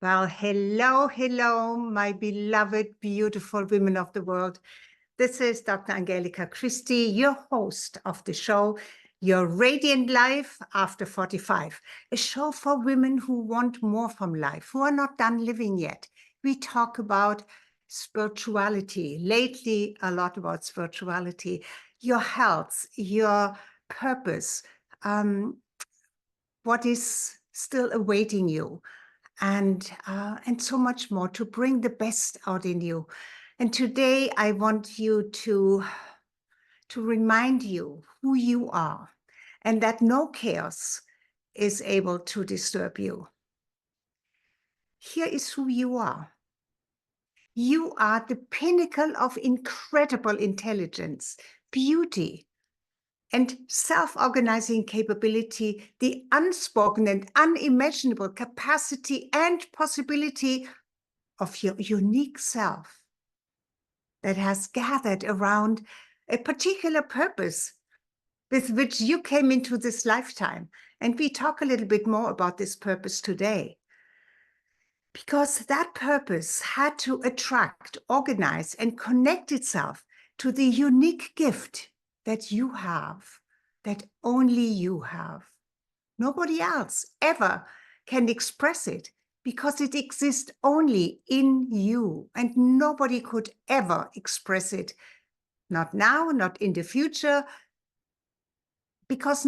Well, hello, my beloved, beautiful women of the world. This is Dr. Angelika Christie, your host of the show, Your Radiant Life After 45, a show for women who want more from life, who are not done living yet. We talk about spirituality, lately a lot about spirituality, your health, your purpose, what is still awaiting you, and so much more, to bring the best out in you. And today I want you to remind you who you are, and that no chaos is able to disturb you. Here is who you are. You are the pinnacle of incredible intelligence, beauty, and self-organizing capability, the unspoken and unimaginable capacity and possibility of your unique self that has gathered around a particular purpose with which you came into this lifetime. And we talk a little bit more about this purpose today, because that purpose had to attract, organize, and connect itself to the unique gift that you have, that only you have. Nobody else ever can express it, because it exists only in you, and nobody could ever express it. Not now, not in the future, because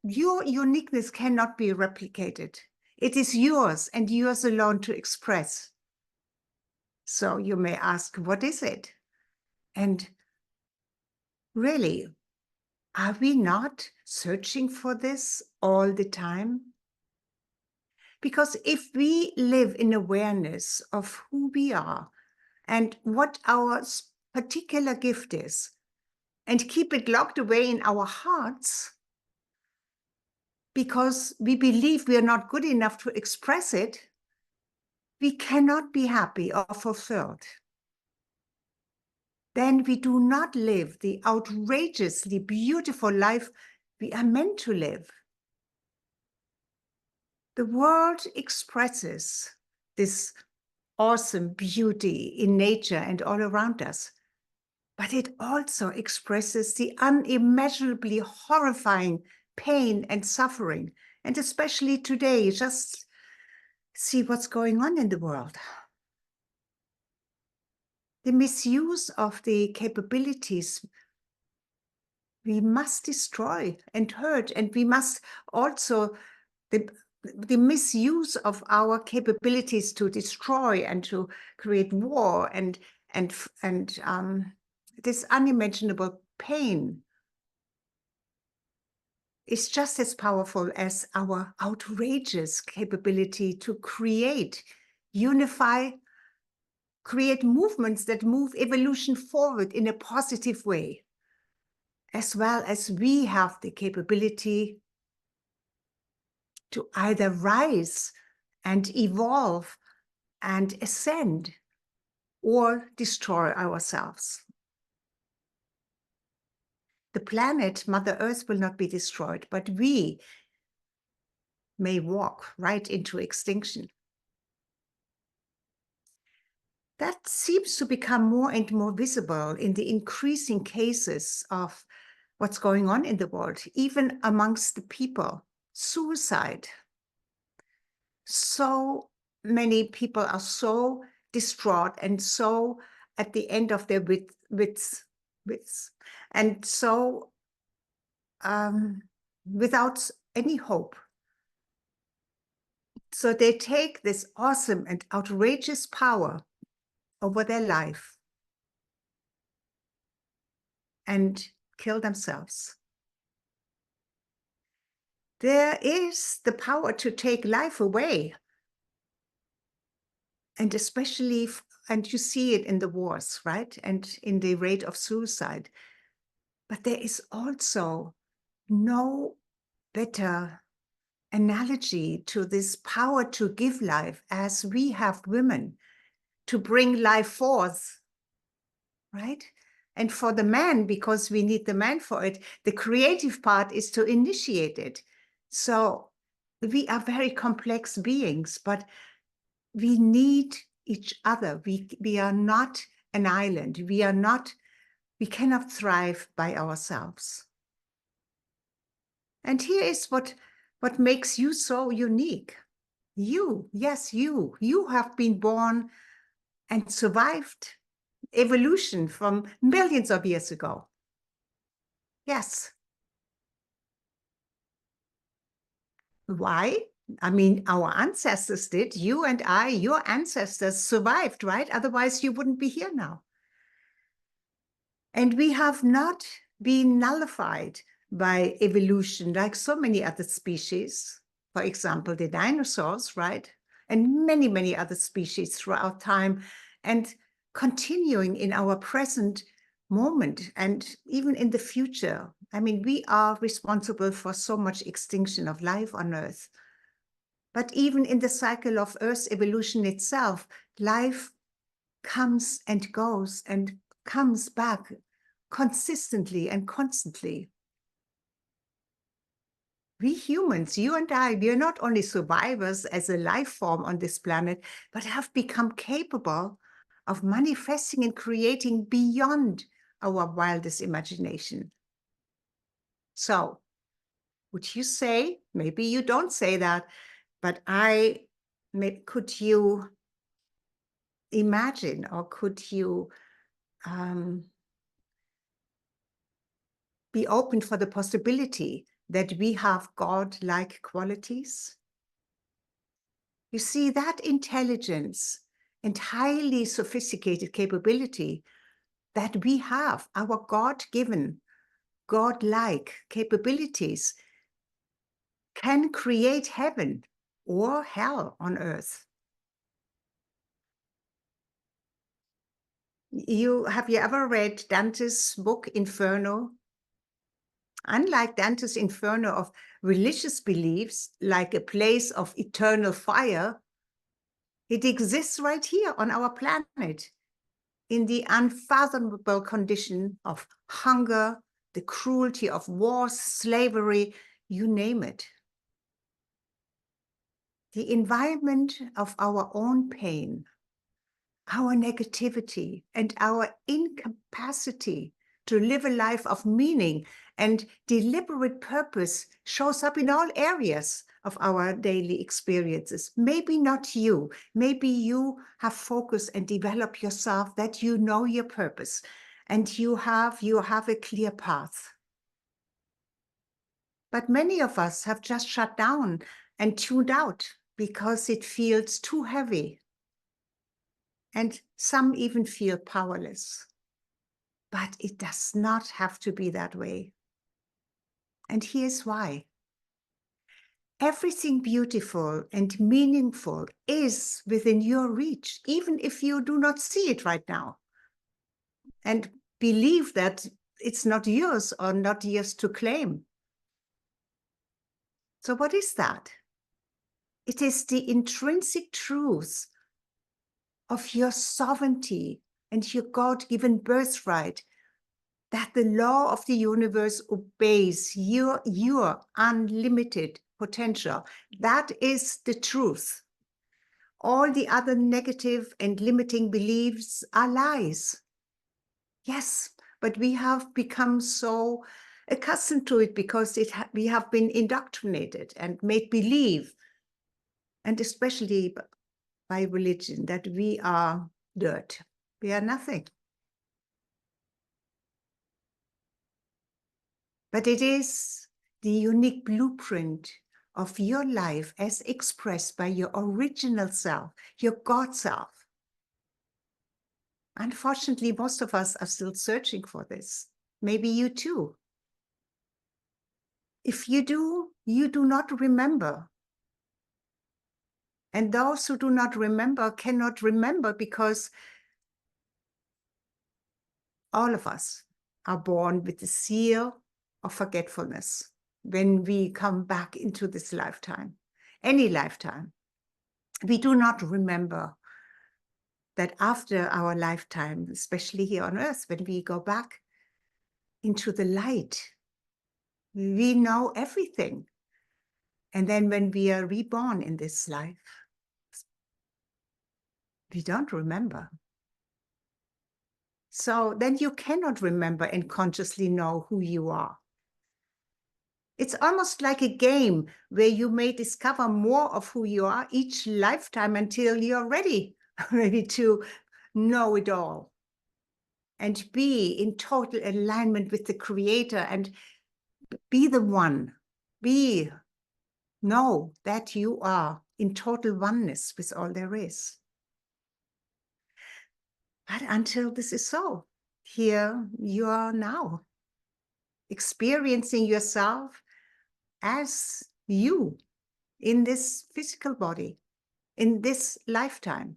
your uniqueness cannot be replicated. It is yours and yours alone to express. So you may ask, what is it? And really, are we not searching for this all the time? Because if we live in awareness of who we are and what our particular gift is, and keep it locked away in our hearts, because we believe we are not good enough to express it, we cannot be happy or fulfilled. Then we do not live the outrageously beautiful life we are meant to live. The world expresses this awesome beauty in nature and all around us, but it also expresses the unimaginably horrifying pain and suffering. And especially today, just see what's going on in the world. The misuse of the capabilities we must destroy and hurt, and we must also, the misuse of our capabilities to destroy and to create war and this unimaginable pain is just as powerful as our outrageous capability to create, unify, create movements that move evolution forward in a positive way, as well as we have the capability to either rise and evolve and ascend, or destroy ourselves. The planet, Mother Earth, will not be destroyed, but we may walk right into extinction. That seems to become more and more visible in the increasing cases of what's going on in the world, even amongst the people. Suicide. So many people are so distraught and so at the end of their wits, and so without any hope. So they take this awesome and outrageous power over their life and kill themselves. There is the power to take life away. And especially, and you see it in the wars, right? And in the rate of suicide. But there is also no better analogy to this power to give life as we have women, to bring life forth, right? And for the man, because we need the man for it, the creative part is to initiate it. So We are very complex beings, but we need each other. We are not an island. We cannot thrive by ourselves. And here is what makes you so unique. You, yes, you have been born and survived evolution from millions of years ago. Yes. Why? I mean, our ancestors did. You and I, your ancestors survived, right? Otherwise, you wouldn't be here now. And we have not been nullified by evolution like so many other species. For example, the dinosaurs, right? And many, many other species throughout time, and continuing in our present moment and even in the future. I mean, we are responsible for so much extinction of life on Earth. But even in the cycle of Earth's evolution itself, life comes and goes and comes back consistently and constantly. We humans, you and I, we are not only survivors as a life form on this planet, but have become capable of manifesting and creating beyond our wildest imagination. So, would you say, maybe you don't say that, but could you imagine, or could you be open for the possibility that we have God-like qualities? You see, that intelligence and highly sophisticated capability that we have, our God-given, God-like capabilities, can create heaven or hell on earth. Have you ever read Dante's book, Inferno? Unlike Dante's Inferno of religious beliefs, like a place of eternal fire, it exists right here on our planet in the unfathomable condition of hunger, the cruelty of wars, slavery, you name it. The environment of our own pain, our negativity, and our incapacity to live a life of meaning and deliberate purpose shows up in all areas of our daily experiences. Maybe not you. Maybe you have focused and developed yourself, that you know your purpose and you have a clear path. But many of us have just shut down and tuned out because it feels too heavy. And some even feel powerless. But it does not have to be that way. And here's why. Everything beautiful and meaningful is within your reach, even if you do not see it right now. And believe that it's not yours or not yours to claim. So what is that? It is the intrinsic truth of your sovereignty and your God-given birthright, that the law of the universe obeys your unlimited potential. That is the truth. All the other negative and limiting beliefs are lies. Yes, but we have become so accustomed to it because we have been indoctrinated and made believe, and especially by religion, that we are dirt. We are nothing. But it is the unique blueprint of your life as expressed by your original self, your God self. Unfortunately, most of us are still searching for this. Maybe you too. If you do, you do not remember. And those who do not remember cannot remember, because all of us are born with the seal of forgetfulness when we come back into this lifetime, any lifetime. We do not remember that after our lifetime, especially here on earth, when we go back into the light, we know everything. And then when we are reborn in this life, we don't remember. So then you cannot remember and consciously know who you are. It's almost like a game where you may discover more of who you are each lifetime until you're ready to know it all and be in total alignment with the Creator and be the one, know that you are in total oneness with all there is. But until this is so, here you are now, experiencing yourself as you in this physical body, in this lifetime.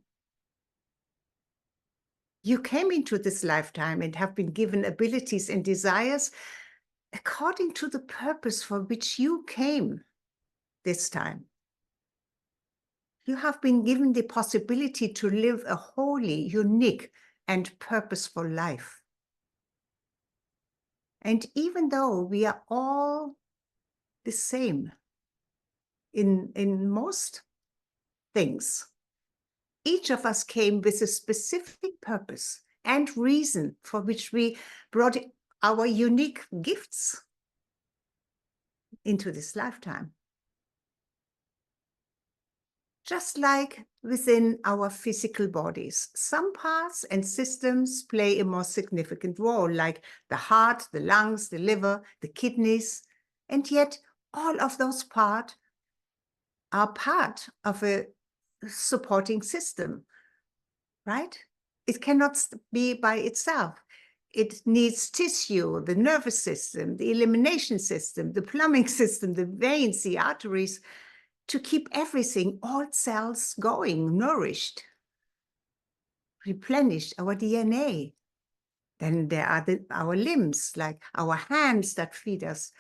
You came into this lifetime and have been given abilities and desires according to the purpose for which you came this time. You have been given the possibility to live a holy, unique, and purposeful life. And even though we are all the same in most things, each of us came with a specific purpose and reason for which we brought our unique gifts into this lifetime. Just like within our physical bodies, some parts and systems play a more significant role, like the heart, the lungs, the liver, the kidneys, and yet all of those parts are part of a supporting system, right? It cannot be by itself. It needs tissue, the nervous system, the elimination system, the plumbing system, the veins, the arteries, to keep everything, all cells going, nourished, replenished, our DNA. Then there are our limbs, like our hands that feed us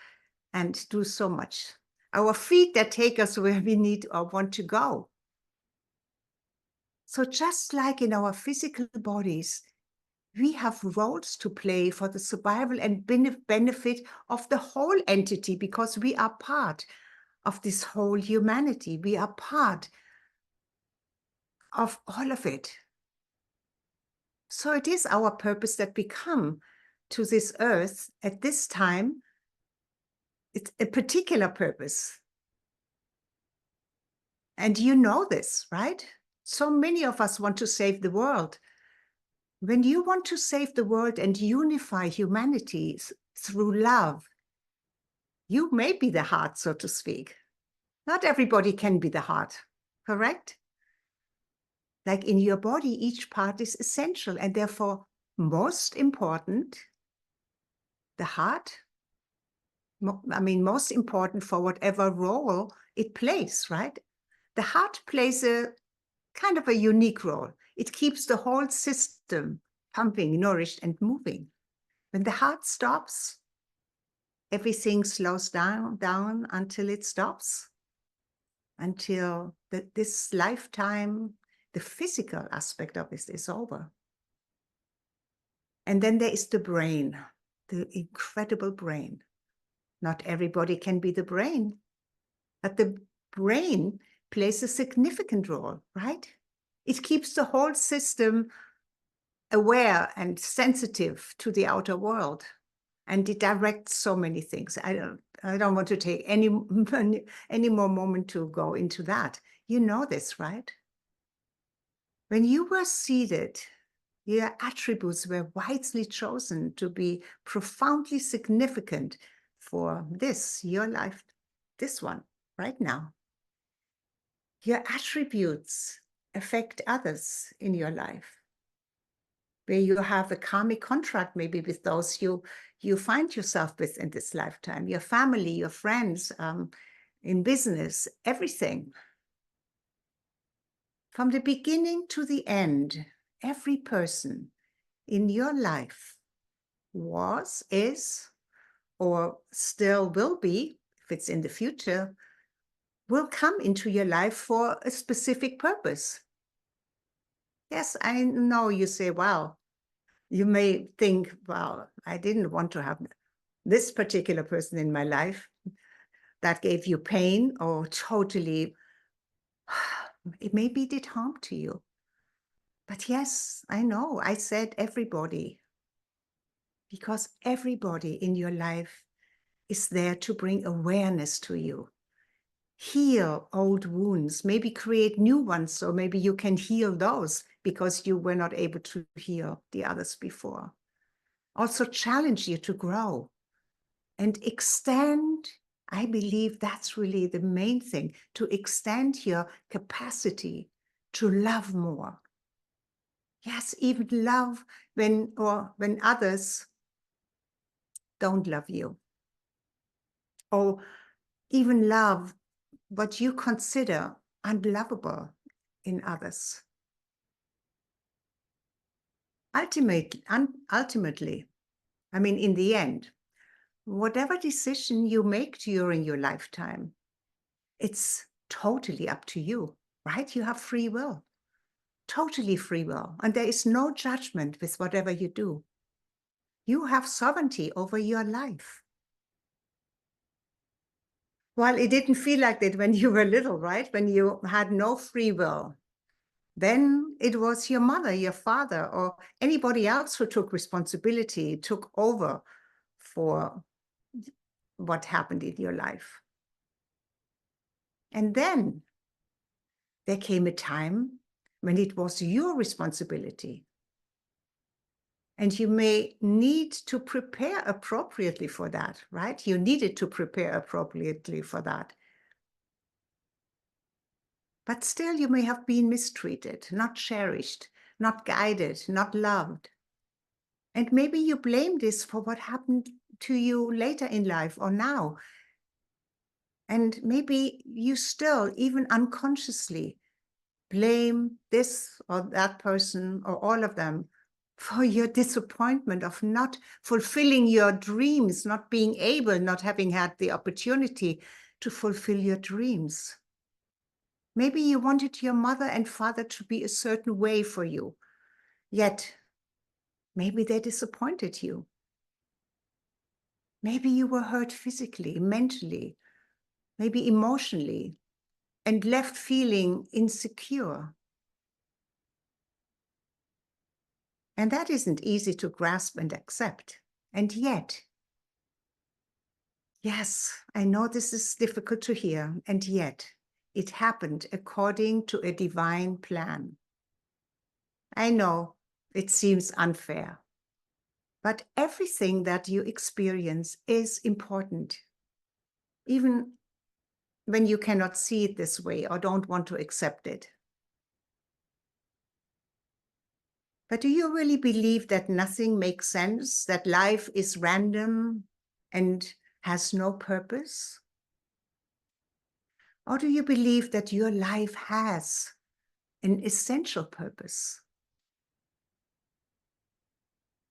and do so much. Our feet that take us where we need or want to go. So just like in our physical bodies, we have roles to play for the survival and benefit of the whole entity, because we are part of this whole humanity. We are part of all of it. So it is our purpose that we come to this earth at this time. It's a particular purpose. And you know this, right? So many of us want to save the world. When you want to save the world and unify humanity through love, you may be the heart, so to speak. Not everybody can be the heart, correct? Like in your body, each part is essential and therefore most important. The heart, most important for whatever role it plays, right? The heart plays a kind of a unique role. It keeps the whole system pumping, nourished, and moving. When the heart stops, everything slows down until it stops, until this lifetime, the physical aspect of it is over. And then there is the brain, the incredible brain. Not everybody can be the brain, but the brain plays a significant role, right? It keeps the whole system aware and sensitive to the outer world, and it directs so many things. I don't want to take any more moment to go into that. You know this, right? When you were seated, your attributes were wisely chosen to be profoundly significant for this, your life, this one, right now. Your attributes affect others in your life, where you have a karmic contract maybe with those you find yourself with in this lifetime, your family, your friends, in business, everything. From the beginning to the end, every person in your life was, is, or still will be, if it's in the future, will come into your life for a specific purpose. Yes, I know you say, well, you may think, well, I didn't want to have this particular person in my life. that gave you pain or totally, it maybe did harm to you. But yes, I know, I said everybody, because everybody in your life is there to bring awareness to you. Heal old wounds, maybe create new ones, so maybe you can heal those because you were not able to heal the others before. Also challenge you to grow and extend. I believe that's really the main thing, to extend your capacity to love more. Yes, even love when others don't love you, or even love what you consider unlovable in others. Ultimately, I mean, in the end, whatever decision you make during your lifetime, it's totally up to you, right? You have free will, totally free will. And there is no judgment with whatever you do. You have sovereignty over your life. Well, it didn't feel like that when you were little, right? When you had no free will. Then it was your mother, your father, or anybody else who took responsibility, took over for what happened in your life. And then there came a time when it was your responsibility. And you may need to prepare appropriately for that, right? You needed to prepare appropriately for that. But still, you may have been mistreated, not cherished, not guided, not loved. And maybe you blame this for what happened to you later in life or now. And maybe you still, even unconsciously, blame this or that person or all of them for your disappointment of not fulfilling your dreams, not being able, not having had the opportunity to fulfill your dreams. Maybe you wanted your mother and father to be a certain way for you, yet maybe they disappointed you. Maybe you were hurt physically, mentally, maybe emotionally, and left feeling insecure. And that isn't easy to grasp and accept. And yet, yes, I know this is difficult to hear, and yet it happened according to a divine plan. I know it seems unfair, but everything that you experience is important, even when you cannot see it this way or don't want to accept it. But do you really believe that nothing makes sense, that life is random and has no purpose? Or do you believe that your life has an essential purpose?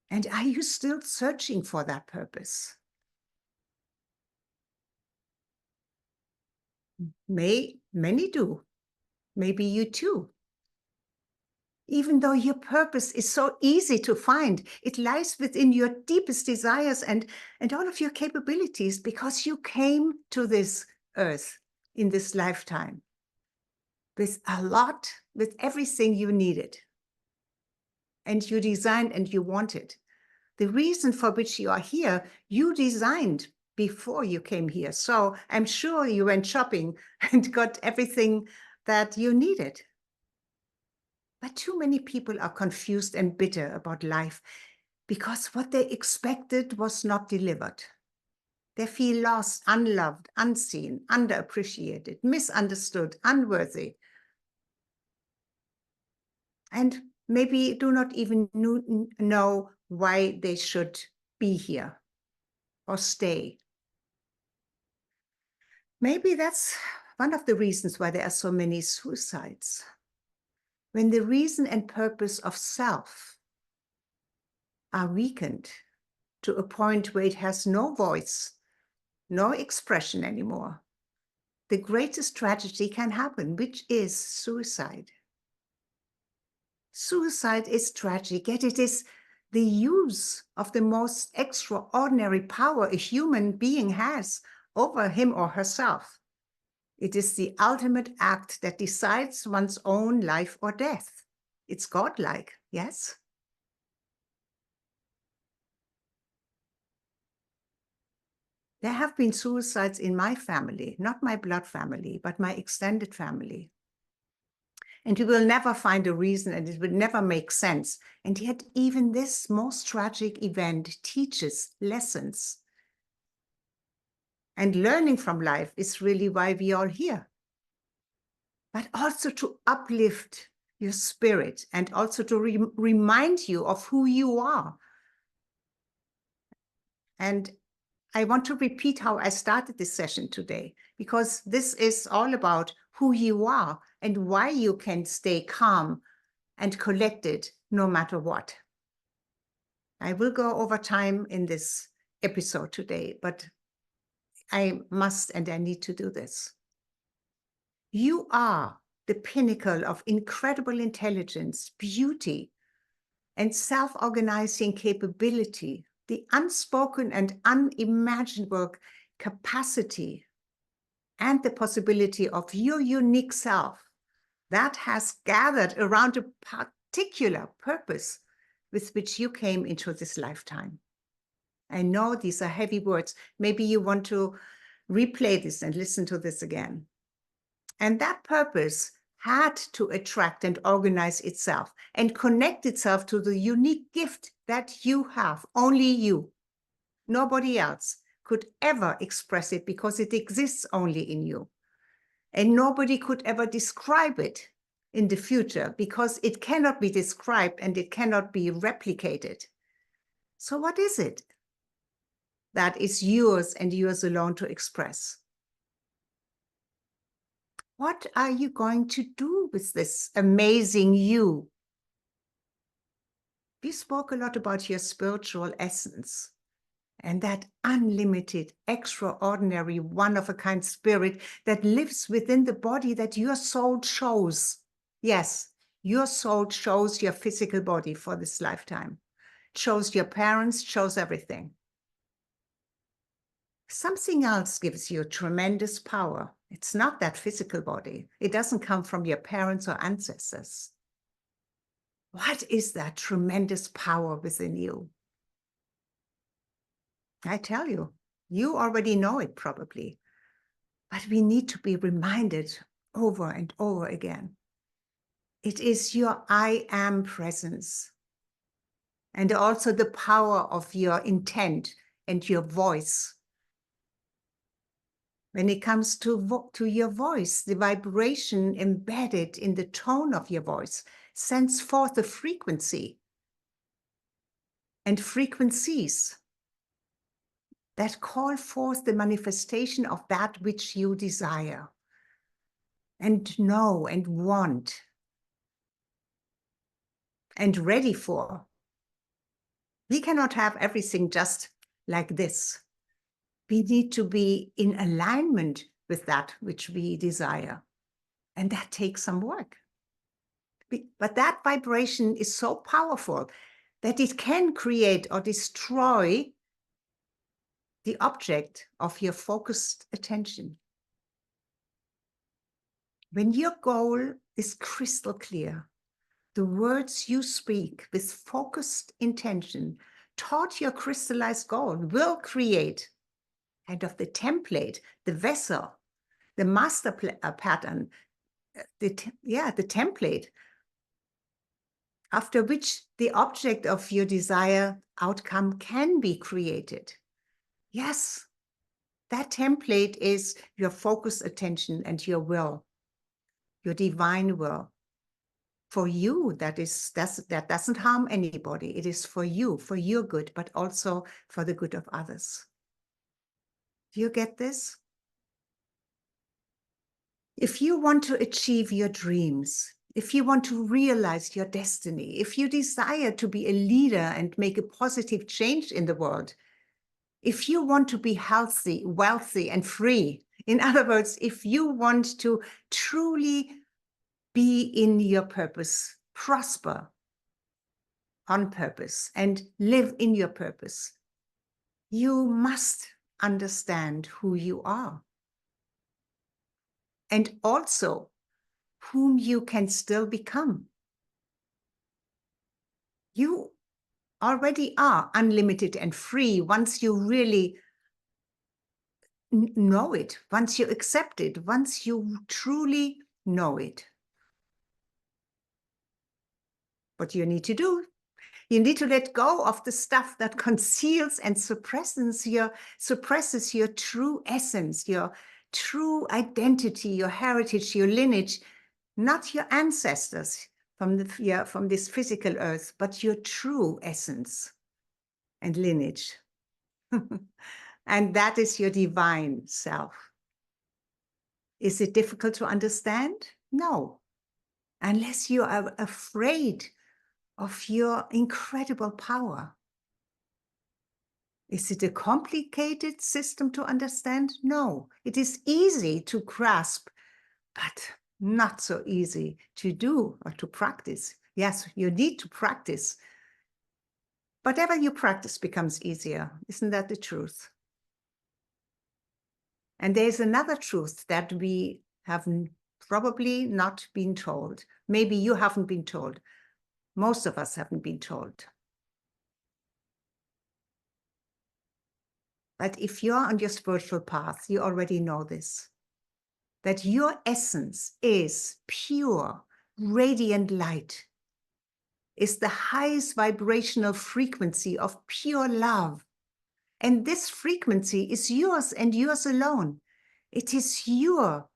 And are you still searching for that purpose? Many do. Maybe you too. Even though your purpose is so easy to find, it lies within your deepest desires and all of your capabilities, because you came to this earth in this lifetime with a lot, with everything you needed. And you designed and you wanted. The reason for which you are here, you designed before you came here. So I'm sure you went shopping and got everything that you needed. But too many people are confused and bitter about life because what they expected was not delivered. They feel lost, unloved, unseen, underappreciated, misunderstood, unworthy. And maybe do not even know why they should be here or stay. Maybe that's one of the reasons why there are so many suicides. When the reason and purpose of self are weakened to a point where it has no voice, no expression anymore, the greatest tragedy can happen, which is suicide. Suicide is tragic, yet it is the use of the most extraordinary power a human being has over him or herself. It is the ultimate act that decides one's own life or death. It's godlike, yes? There have been suicides in my family, not my blood family, but my extended family. And you will never find a reason, and it will never make sense. And yet even this most tragic event teaches lessons. And learning from life is really why we are here. But also to uplift your spirit and also to remind you of who you are. And I want to repeat how I started this session today, because this is all about who you are and why you can stay calm and collected no matter what. I will go over time in this episode today, but I must and I need to do this. You are the pinnacle of incredible intelligence, beauty, and self-organizing capability, the unspoken and unimaginable capacity and the possibility of your unique self that has gathered around a particular purpose with which you came into this lifetime. I know these are heavy words. Maybe you want to replay this and listen to this again. And that purpose had to attract and organize itself and connect itself to the unique gift that you have, only you. Nobody else could ever express it because it exists only in you. And nobody could ever describe it in the future because it cannot be described and it cannot be replicated. So what is it that is yours and yours alone to express? What are you going to do with this amazing you? We spoke a lot about your spiritual essence and that unlimited, extraordinary, one-of-a-kind spirit that lives within the body that your soul chose. Yes, your soul chose your physical body for this lifetime, chose your parents, chose everything. Something else gives you tremendous power. It's not that physical body. It doesn't come from your parents or ancestors. What is that tremendous power within you? I tell you, you already know it probably, but we need to be reminded over and over again. It is your I am presence and also the power of your intent and your voice. When it comes to your voice, the vibration embedded in the tone of your voice sends forth a frequency and frequencies that call forth the manifestation of that which you desire and know and want and ready for. We cannot have everything just like this. We need to be in alignment with that which we desire. And that takes some work. But that vibration is so powerful that it can create or destroy the object of your focused attention. When your goal is crystal clear, the words you speak with focused intention toward your crystallized goal will create kind of the template, the vessel, the master pattern, the template, after which the object of your desire outcome can be created. Yes, that template is your focused attention and your will, your divine will. For you, that doesn't harm anybody. It is for you, for your good, but also for the good of others. Do you get this? If you want to achieve your dreams, if you want to realize your destiny, if you desire to be a leader and make a positive change in the world, if you want to be healthy, wealthy, and free, in other words, if you want to truly be in your purpose, prosper on purpose, and live in your purpose, you must understand who you are, and also whom you can still become. You already are unlimited and free once you really know it, once you accept it, once you truly know it. What you need to do, you need to let go of the stuff that conceals and suppresses your true essence, your true identity, your heritage, your lineage, not your ancestors from this physical earth, but your true essence and lineage. And that is your divine self. Is it difficult to understand? No, unless you are afraid of your incredible power. Is it a complicated system to understand? No, it is easy to grasp, but not so easy to do or to practice. Yes, you need to practice. Whatever you practice becomes easier. Isn't that the truth? And there's another truth that we have probably not been told. Maybe you haven't been told. Most of us haven't been told. But if you're on your spiritual path, you already know this, that your essence is pure, radiant light, is the highest vibrational frequency of pure love. And this frequency is yours and yours alone. It is your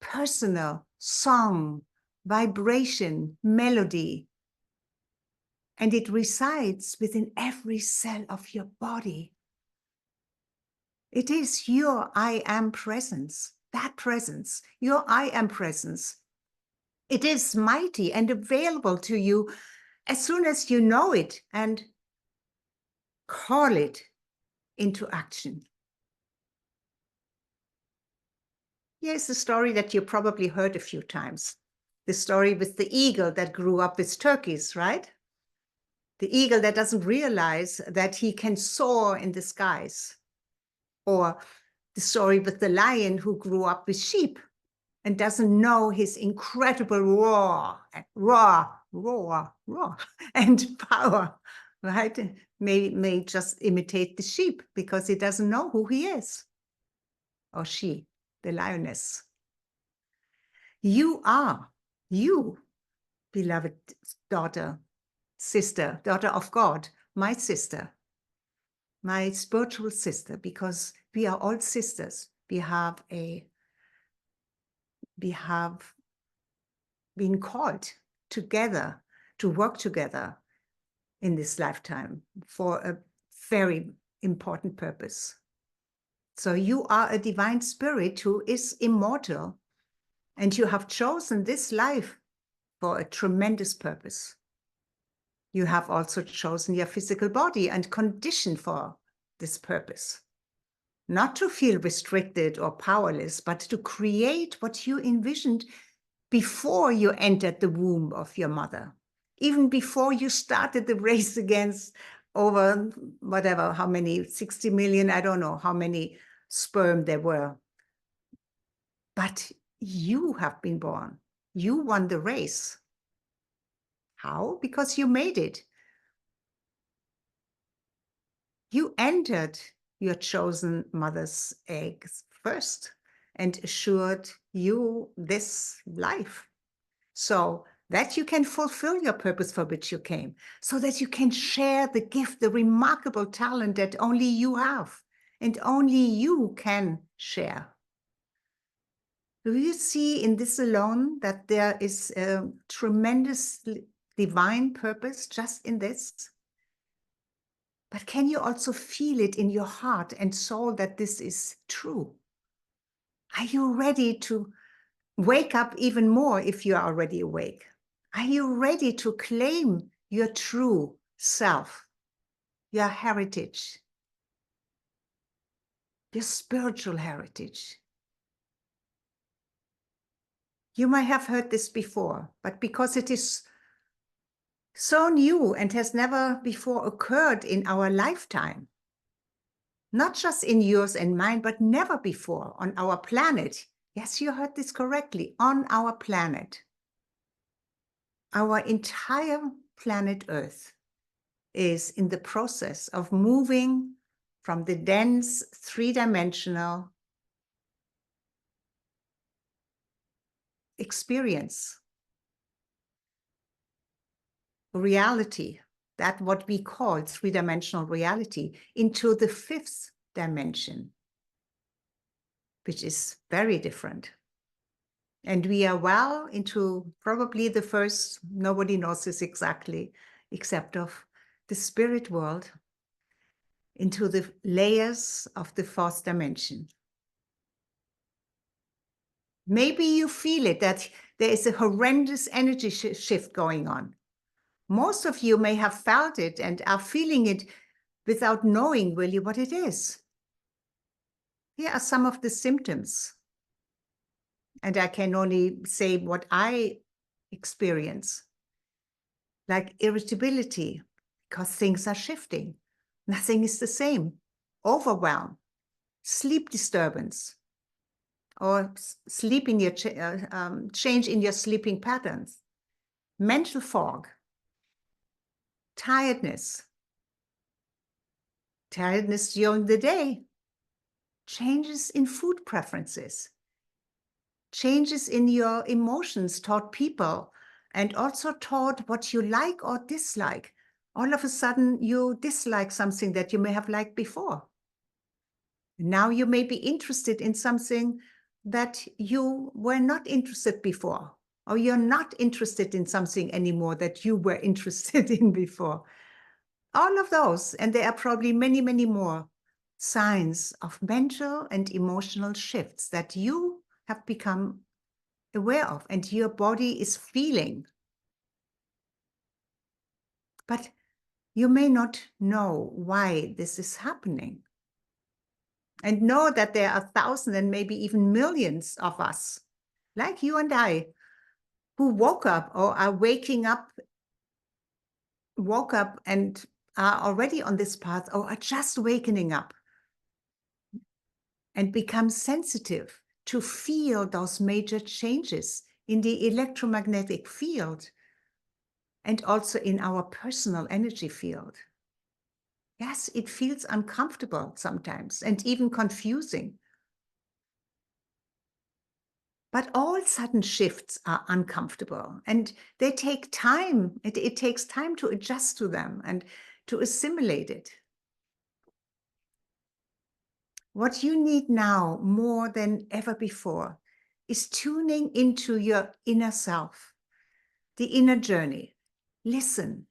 personal song, vibration, melody. And it resides within every cell of your body. It is your I am presence, that presence, your I am presence. It is mighty and available to you as soon as you know it and call it into action. Here's a story that you probably heard a few times. The story with the eagle that grew up with turkeys, right? The eagle that doesn't realize that he can soar in the skies. Or the story with the lion who grew up with sheep and doesn't know his incredible roar, and power, right? May just imitate the sheep because he doesn't know who he is, or she, the lioness. You are, you, beloved daughter, sister, daughter of God, my sister, my spiritual sister, because we are all sisters. We have been called together to work together in this lifetime for a very important purpose. So you are a divine spirit who is immortal, and you have chosen this life for a tremendous purpose. You have also chosen your physical body and conditioned for this purpose. Not to feel restricted or powerless, but to create what you envisioned before you entered the womb of your mother, even before you started the race against over whatever, how many, 60 million, I don't know how many sperm there were. But you have been born. You won the race. How? Because you made it. You entered your chosen mother's eggs first and assured you this life, so that you can fulfill your purpose for which you came, so that you can share the gift, the remarkable talent that only you have and only you can share. Do you see in this alone that there is a tremendous divine purpose just in this? But can you also feel it in your heart and soul that this is true? Are you ready to wake up even more if you are already awake? Are you ready to claim your true self, your heritage, your spiritual heritage? You might have heard this before, but because it is so new and has never before occurred in our lifetime, not just in yours and mine, but never before on our planet. Yes, you heard this correctly, on our planet. Our entire planet Earth is in the process of moving from the dense three-dimensional experience, reality, that what we call three-dimensional reality, into the fifth dimension, which is very different. And we are well into probably the first, nobody knows this exactly, except of the spirit world, into the layers of the fourth dimension. Maybe you feel it, that there is a horrendous energy shift going on. Most of you may have felt it and are feeling it without knowing really what it is. Here are some of the symptoms. And I can only say what I experience, like irritability, because things are shifting. Nothing is the same. Overwhelm, sleep disturbance, or sleep in your change in your sleeping patterns, mental fog, tiredness during the day, changes in food preferences, changes in your emotions toward people, and also toward what you like or dislike. All of a sudden, you dislike something that you may have liked before. Now you may be interested in something that you were not interested before, or you're not interested in something anymore that you were interested in before. All of those, and there are probably many, many more signs of mental and emotional shifts that you have become aware of and your body is feeling. But you may not know why this is happening. And know that there are thousands and maybe even millions of us, like you and I, who woke up or are woke up and are already on this path or are just wakening up and become sensitive to feel those major changes in the electromagnetic field and also in our personal energy field. Yes, it feels uncomfortable sometimes and even confusing. But all sudden shifts are uncomfortable and they take time. It takes time to adjust to them and to assimilate it. What you need now more than ever before is tuning into your inner self, the inner journey. Listen,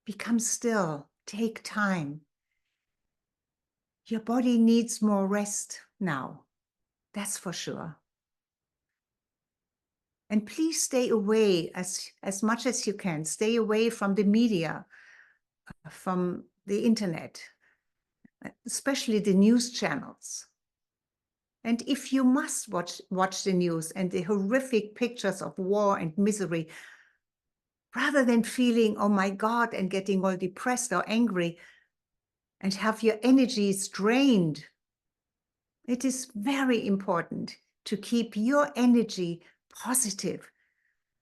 become still, take time. Your body needs more rest now, that's for sure. And please stay away as much as you can. Stay away from the media, from the internet, especially the news channels. And if you must watch the news and the horrific pictures of war and misery, rather than feeling, oh my God, and getting all depressed or angry and have your energies drained, it is very important to keep your energy positive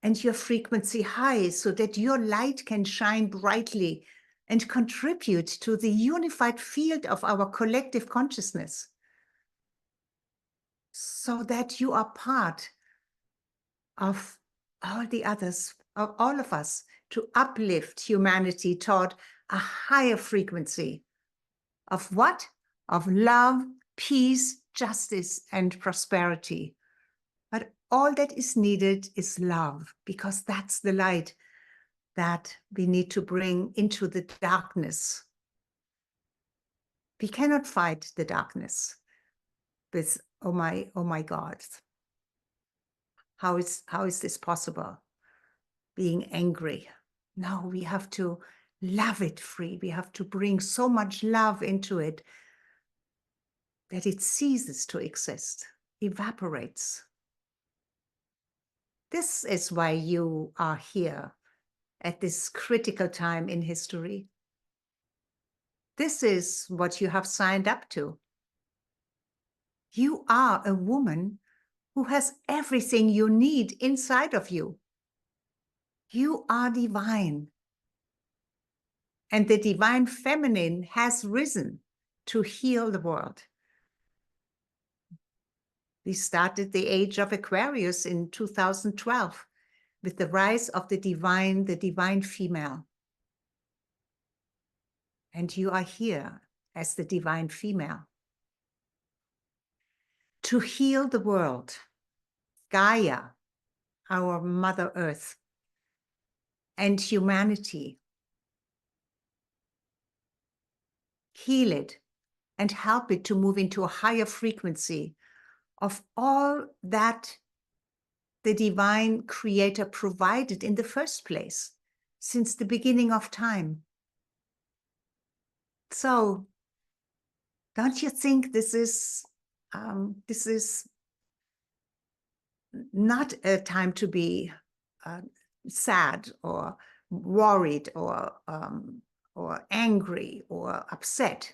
and your frequency high so that your light can shine brightly and contribute to the unified field of our collective consciousness, so that you are part of all the others, of all of us, to uplift humanity toward a higher frequency of what? Of love, peace, justice, and prosperity. But all that is needed is love, because that's the light that we need to bring into the darkness. We cannot fight the darkness with, oh my God, how is this possible? Being angry. No, we have to love it free. We have to bring so much love into it that it ceases to exist, evaporates. This is why you are here at this critical time in history. This is what you have signed up to. You are a woman who has everything you need inside of you. You are divine. And the divine feminine has risen to heal the world. We started the age of Aquarius in 2012 with the rise of the divine female. And you are here as the divine female to heal the world, Gaia, our Mother Earth, and humanity. Heal it and help it to move into a higher frequency of all that the divine creator provided in the first place, since the beginning of time. So, don't you think this is not a time to be sad or worried or angry or upset?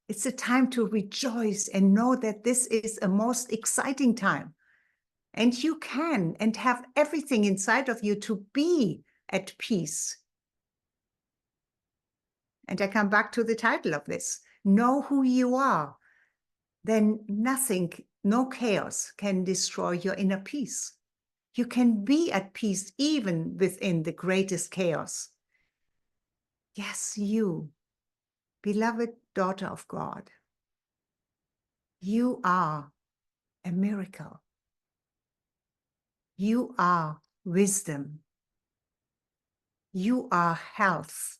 It's a time to rejoice and know that this is a most exciting time. And you can and have everything inside of you to be at peace. And I come back to the title of this. Know who you are. Then nothing, no chaos can destroy your inner peace. You can be at peace even within the greatest chaos. Yes, you, beloved daughter of God, you are a miracle. You are wisdom. You are health.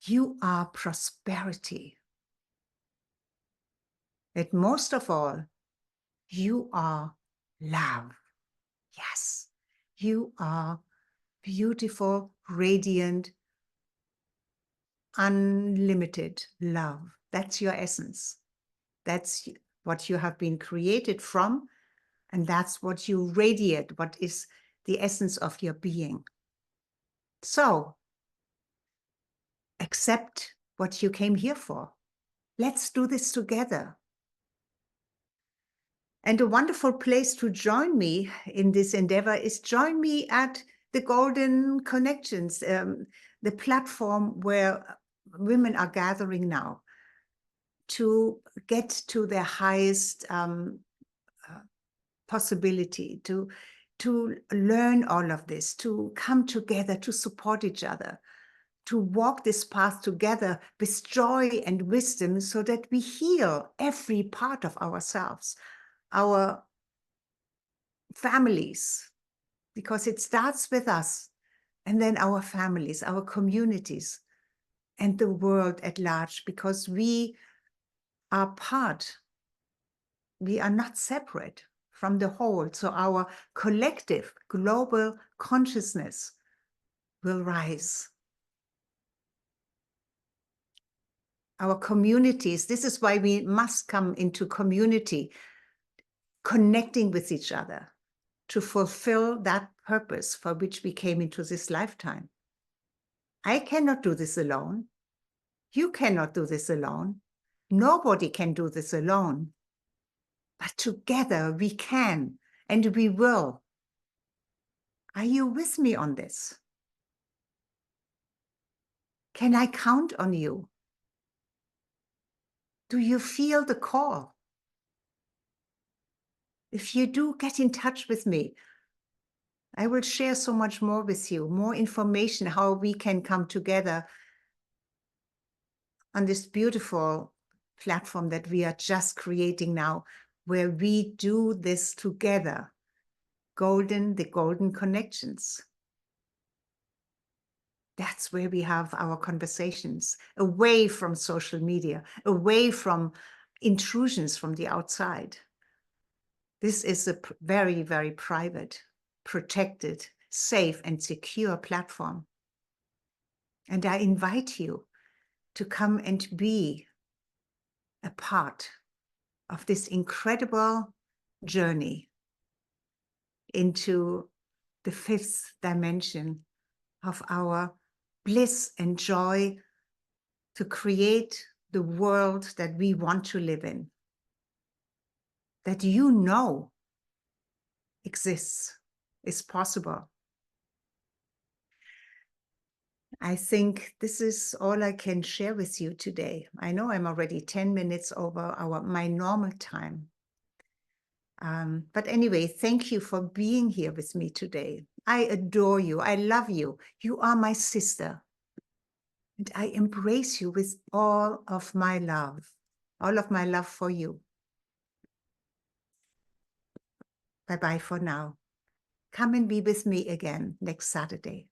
You are prosperity. And most of all, you are love. Yes, you are beautiful, radiant, unlimited love. That's your essence. That's what you have been created from, and that's what you radiate, what is the essence of your being. So, accept what you came here for. Let's do this together. And a wonderful place to join me in this endeavor is join me at the Golden Connections, the platform where women are gathering now to get to their highest possibility, to learn all of this, to come together, to support each other, to walk this path together with joy and wisdom so that we heal every part of ourselves, our families, because it starts with us, and then our families, our communities, and the world at large, because we are part, we are not separate from the whole. So our collective global consciousness will rise. Our communities, this is why we must come into community, connecting with each other to fulfill that purpose for which we came into this lifetime. I cannot do this alone. You cannot do this alone. Nobody can do this alone. But together we can and we will. Are you with me on this? Can I count on you? Do you feel the call? If you do, get in touch with me. I will share so much more with you, more information, how we can come together on this beautiful platform that we are just creating now, where we do this together. The Golden Connections. That's where we have our conversations, away from social media, away from intrusions from the outside. This is a very, very private, protected, safe, and secure platform. And I invite you to come and be a part of this incredible journey into the fifth dimension of our bliss and joy to create the world that we want to live in, that you know exists, is possible. I think this is all I can share with you today. I know I'm already 10 minutes over my normal time. But anyway, thank you for being here with me today. I adore you. I love you. You are my sister. And I embrace you with all of my love for you. Bye-bye for now. Come and be with me again next Saturday.